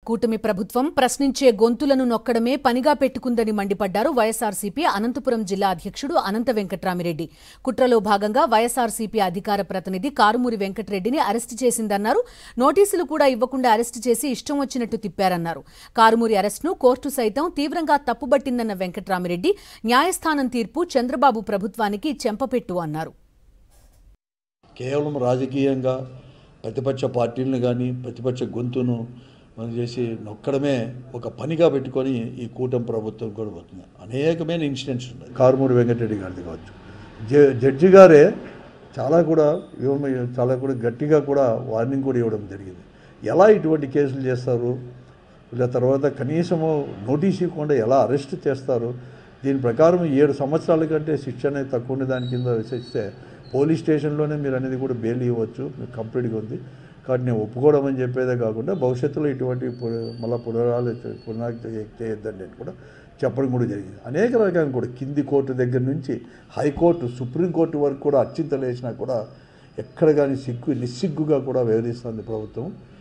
కూటమి ప్రభుత్వం ప్రశ్నించే గొంతులను నొక్కడమే పనిగా పెట్టుకుందని మండిపడ్డారు వైఎస్ఆర్సీపీ అనంతపురం జిల్లా అధ్యక్షుడు అనంత వెంకట్రామిరెడ్డి. కుట్రలో భాగంగా వైఎస్ఆర్సీపీ అధికార ప్రతినిధి కారుమూరి వెంకటరెడ్డిని అరెస్టు చేసిందన్నారు. నోటీసులు కూడా ఇవ్వకుండా అరెస్టు చేసి ఇష్టం వచ్చినట్టు తిప్పారన్నారు. కారుమూరి అరెస్టును కోర్టు సైతం తీవ్రంగా తప్పుబట్టిందన్న వెంకట్రామిరెడ్డి న్యాయస్థానం తీర్పు చంద్రబాబు ప్రభుత్వానికి చెంపపెట్టు అన్నారు. కేవలం రాజకీయంగా ప్రతిపక్ష పార్టీలను కానీ ప్రతిపక్ష గొంతును మనం చేసి నొక్కడమే ఒక పనిగా పెట్టుకొని ఈ కూటమి ప్రభుత్వం కూడా పోతుంది. అనేకమైన ఇన్సిడెంట్స్ ఉన్నాయి. కారుమూరి వెంకటరెడ్డి గారిది కావచ్చు, జడ్జి గారే చాలా కూడా గట్టిగా కూడా వార్నింగ్ కూడా ఇవ్వడం జరిగింది. ఎలా ఇటువంటి కేసులు చేస్తారు, ఇలా తర్వాత కనీసము నోటీస్ ఇవ్వకుండా ఎలా అరెస్ట్ చేస్తారు, దీని ప్రకారం 7 సంవత్సరాల కంటే శిక్ష అనేది తక్కువ ఉండే దాని కింద విశిస్తే పోలీస్ స్టేషన్లోనే మీరు అనేది కూడా బెయిల్ ఇవ్వచ్చు, మీకు కంప్లీట్గా ఉంది. కాబట్టి నేను ఒప్పుకోవడం అని చెప్పేదే కాకుండా భవిష్యత్తులో ఇటువంటి మళ్ళీ పునరావృతం చేయొద్దని నేను కూడా చెప్పడం కూడా జరిగింది. అనేక రకాలు కూడా కింది కోర్టు దగ్గర నుంచి హైకోర్టు, సుప్రీంకోర్టు వరకు కూడా అత్యంతలు వేసినా కూడా ఎక్కడ కానీ నిస్సిగ్గుగా కూడా వ్యవహరిస్తుంది ప్రభుత్వం.